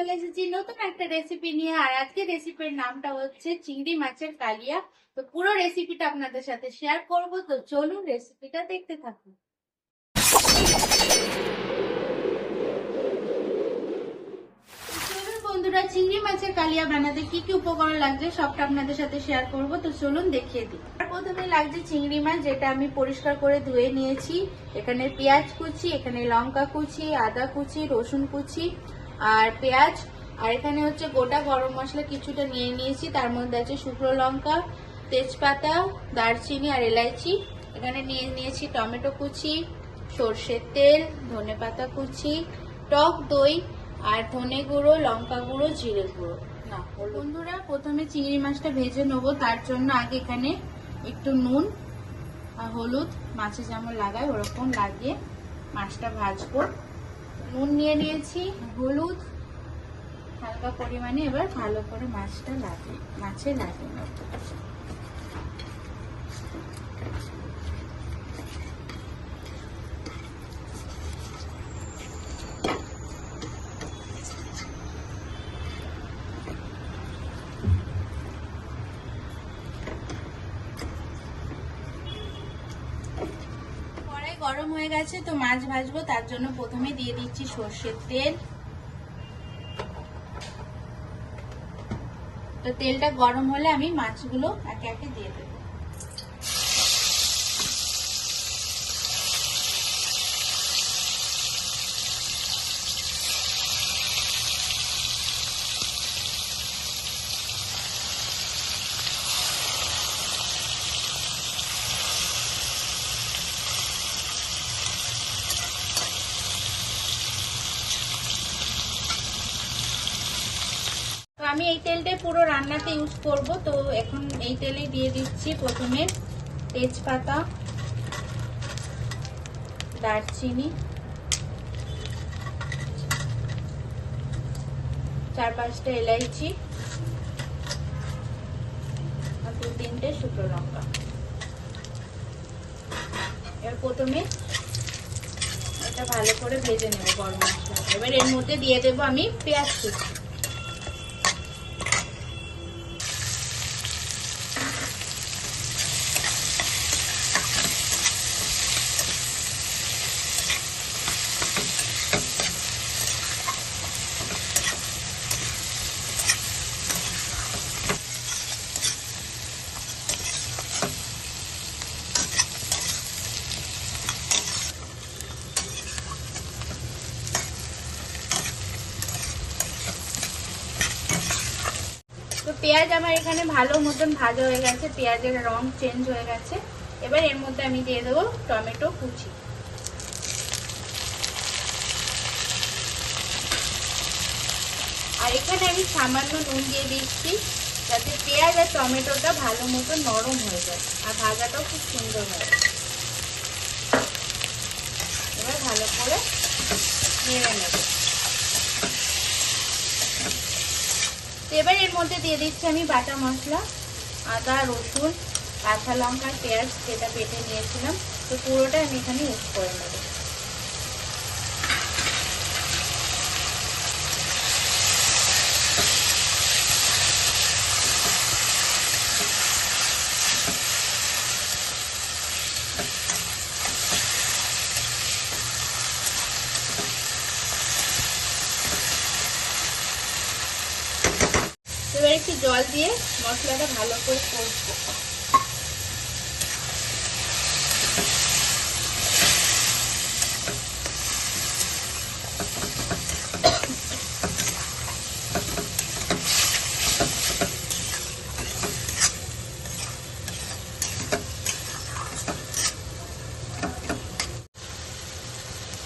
চলে এসেছি নতুন একটা রেসিপি নিয়ে। আর আজকে রেসিপির নামটা হচ্ছে চিংড়ি মাছের কালিয়া। তো পুরো রেসিপিটা আপনাদের সাথে শেয়ার করব, তো চলুন রেসিপিটা দেখতে থাকুন। চলুন বন্ধুরা, চিংড়ি মাছের কালিয়া বানাতে কি কি উপকরণ লাগছে সবটা আপনাদের সাথে শেয়ার করব, তো চলুন দেখিয়ে দিই। প্রথমে লাগছে চিংড়ি মাছ, যেটা আমি পরিষ্কার করে ধুয়ে নিয়েছি। এখানে পেঁয়াজ কুচি, এখানে লঙ্কা কুচি, আদা কুচি, রসুন কুচি আর পেঁয়াজ। আর এখানে হচ্ছে গোটা গরম মশলা কিছুটা নিয়ে নিয়েছি, তার মধ্যে আছে শুকনো লঙ্কা, তেজপাতা, দারচিনি আর এলাইচি। এখানে নিয়ে নিয়েছি টমেটো কুচি, সর্ষের তেল, ধনেপাতা কুচি, টক দই আর ধনে গুঁড়ো, লঙ্কা গুঁড়ো, জিরে গুঁড়ো। না বন্ধুরা, প্রথমে চিংড়ি মাছটা ভেজে নেবো। তার জন্য আগে এখানে একটু নুন আর হলুদ, মাছে যেমন লাগায় ওরকম লাগিয়ে মাছটা ভাজবো। নুন নিয়ে নিয়েছি, হলুদ হালকা পরিমাণে, এবার ভালো করে মাছটা মাছে লাগিয়ে নেবো। গরম হয়ে গেছে, তো মাছ ভাজবো। তার জন্য প্রথমে দিয়ে দিচ্ছি সর্ষের তেল। তো তেলটা গরম হলে আমি মাছগুলো একে একে দিয়ে দেবো। আমি এই তেলটাই পুরো রান্নাতে ইউজ করব। তো এখন এই তেলেই দিয়ে দিচ্ছি প্রথমে তেজপাতা, দারচিনি, 4-5টা এলাইচি আর 2-3টে শুকনো লঙ্কা। এবার প্রথমে এটা ভালো করে ভেজে নেব গরম মশলা। এবার এর মধ্যে দিয়ে দেবো আমি পেঁয়াজ কুচি। তো পেঁয়াজ আমার এখানে ভালো মতন ভাজা হয়ে গেছে, পেঁয়াজের রং চেঞ্জ হয়ে গেছে। এবার এর মধ্যে আমি দিয়ে দেবো টমেটো কুচি। আর এখানে আমি সামান্য নুন দিয়ে দিচ্ছি, যাতে পেঁয়াজ আর টমেটোটা ভালো মতো নরম হয়ে যায় আর ভাজাটাও খুব সুন্দর হয়। এবার ভালো করে নেড়ে নেব। এবার এর মধ্যে দিয়ে দিচ্ছি আমি বাটা মশলা, আদা, রসুন, কাঁচা লঙ্কা, পেঁয়াজ যেটা বেটে নিয়েছিলাম। তো পুরোটা আমি এখানে ইউজ করে নেব। এবার একটু জল দিয়ে মশলাটা ভালো করে কষবো।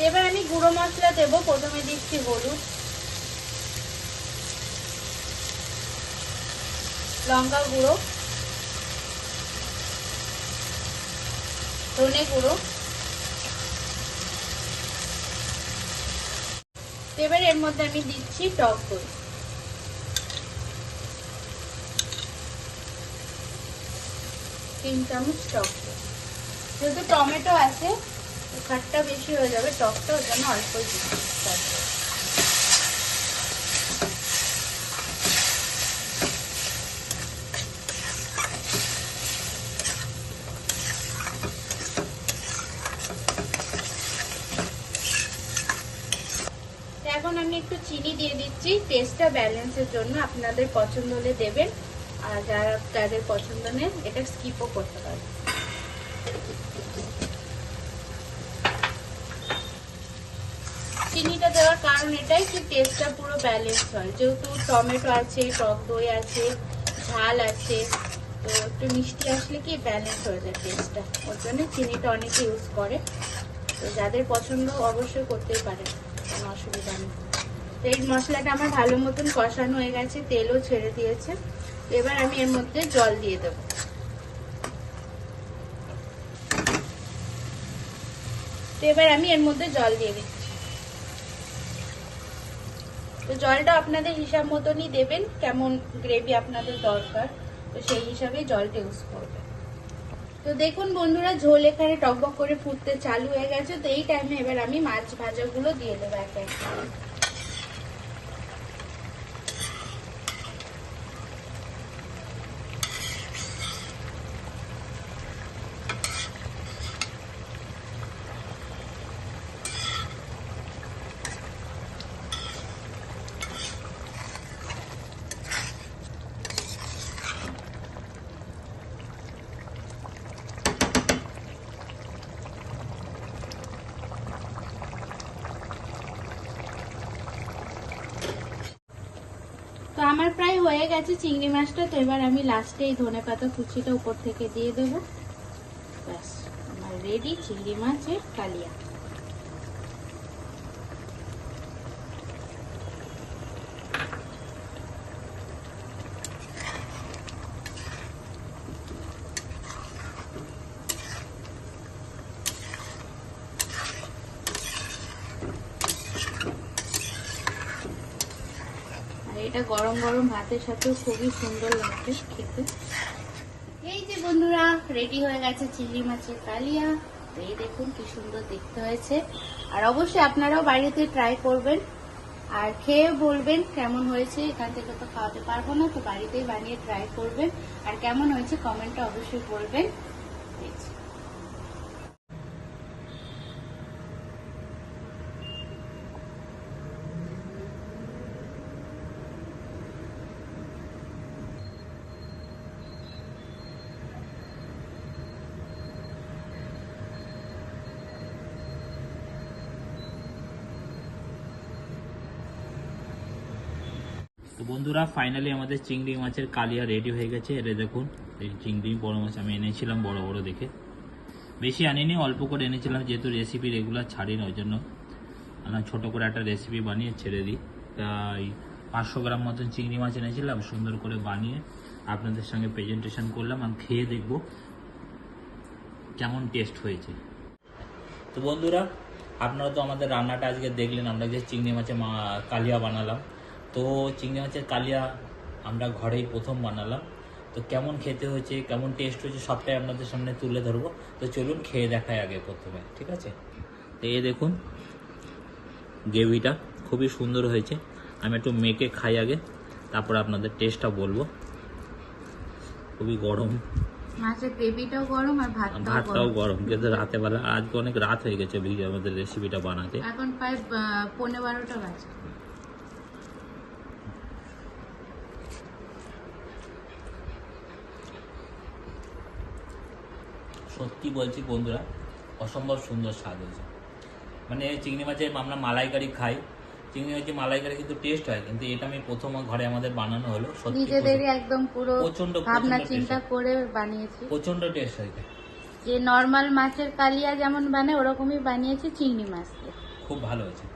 এবার আমি গুঁড়ো মশলা দেবো। প্রথমে দিচ্ছি হলুদ, লঙ্কা গুঁড়ো, ধনে গুঁড়ো। এবার এর মধ্যে আমি দিচ্ছি টক দই। 3 চামচ টক দই। যেহেতু টমেটো আছে তো খাটটা বেশি হয়ে যাবে, টকটা ওর জন্য অল্পই দিচ্ছি। চিনি দিয়ে দিচ্ছি টেস্টটা ব্যালেন্সের জন্য, আপনাদের পছন্দ হলে দেবেন, আর যাদের পছন্দ নেই এটা স্কিপও করতে পারেন। চিনিটা দেওয়ার কারণ এটাই কি টেস্টটা পুরো ব্যালেন্স হয়, যেহেতু টমেটো আছে, টক দই আছে, ঝাল আছে, তো একটু মিষ্টি আসলে কি ব্যালেন্স হয়ে যায় টেস্টটা, ওর জন্য চিনিটা অনেকে ইউজ করে। তো যাদের পছন্দ অবশ্যই করতেই পারেন, কোনো অসুবিধা নেই। তো এই মশলাটা আমার ভালো মতন কষানো হয়ে গেছে, তেলও ছেড়ে দিয়েছে। এবার আমি এর মধ্যে জল দিয়ে দেবো। তো এবার আমি এর মধ্যে জল দিয়ে দিচ্ছি। তো জলটা আপনাদের হিসাব মতনই দেবেন, কেমন গ্রেভি আপনাদের দরকার, তো সেই হিসাবে জলটা ইউজ করবেন। তো দেখুন বন্ধুরা, ঝোল এখানে টকবক করে ফুটতে চালু হয়ে গেছে। তো এই টাইমে এবার আমি মাছ ভাজাগুলো দিয়ে দেবো এক এক। তো আমার প্রায় হয়ে গেছে চিংড়ি মাছটা। তো এবার আমি লাস্টে এই ধনেপাতা কুচিটা উপর থেকে দিয়ে দেব। ব্যাস আমার রেডি চিংড়ি মাছের কালিয়া। এটা গরম গরম ভাতের সাথেও খুবই সুন্দর লাগবে খেতে। এই যে বন্ধুরা, রেডি হয়ে গেছে চিংড়ি মাছের কালিয়া। এই দেখুন কি সুন্দর দেখতে হয়েছে। আর অবশ্যই আপনারাও বাড়িতে ট্রাই করবেন আর খেয়ে বলবেন কেমন হয়েছে। এখান থেকে তো খাওয়াতে পারবো না, তো বাড়িতেই বানিয়ে ট্রাই করবেন, আর কেমন হয়েছে কমেন্টে অবশ্যই বলবেন। তো বন্ধুরা, ফাইনালি আমাদের চিংড়ি মাছের কালিয়া রেডি হয়ে গেছে। এটা দেখুন, এই চিংড়ি বড় মাছ আমি এনেছিলাম বড় বড় দেখে, বেশি আনিনি, অল্প করে এনেছিলাম, যেহেতু রেসিপি রেগুলার ছাড়ি না, ওই জন্য ছোট করে একটা রেসিপি বানিয়ে ছেড়ে দিই। তাই 500 গ্রাম মতন চিংড়ি মাছ এনেছিলাম, সুন্দর করে বানিয়ে আপনাদের সঙ্গে প্রেজেন্টেশন করলাম। আমি খেয়ে দেখব কেমন টেস্ট হয়েছে। তো বন্ধুরা, আপনারা তো আমাদের রান্নাটা আজকে দেখলেন, আমরা যে চিংড়ি মাছের কালিয়া বানালাম। তো চিংড়ি মাছের কালিয়া আমরা ঘরেই প্রথম বানালাম। তো কেমন খেতে হয়েছে, কেমন টেস্ট হয়েছে, সবটাই আপনাদের সামনে তুলে ধরবো। তো চলুন খেয়ে দেখাই আগে প্রথমে, ঠিক আছে? তো এই দেখুন, গ্রেভিটা খুবই সুন্দর হয়েছে। আমি একটু মেখে খাই আগে, তারপর আপনাদের টেস্টটা বলবো। খুবই গরম মাছের গ্রেভিটাও গরম আর ভাতটাও গরম, কিন্তু রাতে বেলা, আজকে অনেক রাত হয়ে গেছে আমাদের রেসিপিটা বানাতে। এখন প্রায় 11:15 বাজে। সত্যি বলছি বন্ধুরা, অসম্ভব সুন্দর স্বাদ হয়েছে। মানে চিংড়ি মাছের আমরা মালাইকারি খাই, চিংড়ি মাছের মালাইকারি কিন্তু টেস্ট হয়, কিন্তু এটা আমি প্রথম ঘরে আমাদের বানানো হলো। সত্যি নিজেদেরই একদম পুরো প্রচন্ড ভাবনা চিন্তা করে বানিয়েছি, প্রচন্ড টেস্ট হয়েছে। যে নরমাল মাছের কালিয়া যেমন বানায় ওরকমই বানিয়েছি চিংড়ি মাছকে। খুব ভালো হয়েছে।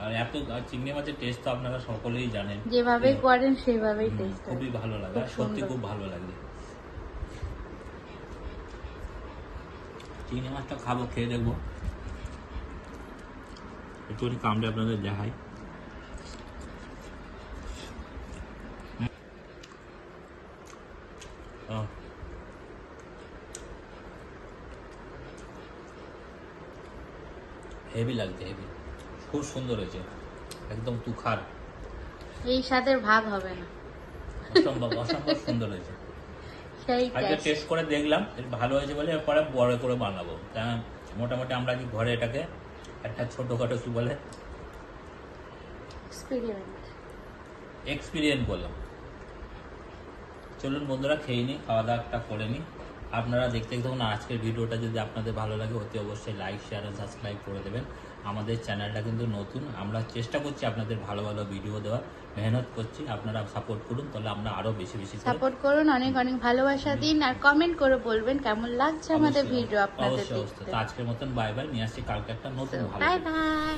আর এত চিংড়ি মাছের টেস্ট তো আপনারা সকলেই জানেন, যেভাবে করেন সেভাবেই টেস্ট হয়। খুবই ভালো লাগে, সত্যি খুব ভালো লাগে। চিংড়ি মাছটা খাবো, খেয়ে দেখবো, একটুখানি কামড়ে আপনাদের দেখাই। হেভি লাগছে, হেভি, খুব সুন্দর হয়েছে, একদম তুখার, এই স্বাদের ভাগ হবে না, অসম্ভব অসম্ভব সুন্দর হয়েছে। আজকে টেস্ট করে দেখলাম ভালো হয়েছে বলে এরপরে বড় করে বানাবো। তা মোটামুটি আমরা কি ঘরে এটাকে একটা ছোটখাটো কি বলে এক্সপিরিয়েন্স করলাম। চলুন বন্ধুরা খেয়ে নিই, খাওয়া দাওয়াটা করে নিই। আপনারা দেখতে থাকুন। আজকের ভিডিওটা যদি আপনাদের ভালো লাগে অতি অবশ্যই লাইক শেয়ার আর সাবস্ক্রাইব করে দেবেন। আমাদের চ্যানেলটা কিন্তু নতুন, আমরা চেষ্টা করছি আপনাদের ভালো ভালো ভিডিও দেওয়ার, মেহনত করছি। আপনারা সাপোর্ট করুন, তাহলে আমরা আরো বেশি বেশি সাপোর্ট করুন, অনেক অনেক ভালোবাসা দিন আর কমেন্ট করে বলবেন কেমন লাগছে আমাদের ভিডিও আপনাদের অবশ্যই। দেখতে। তো আজকের মতন বাই বাই, নিয়ে আসছি কালকে একটা নতুন ভালো বাই বাই।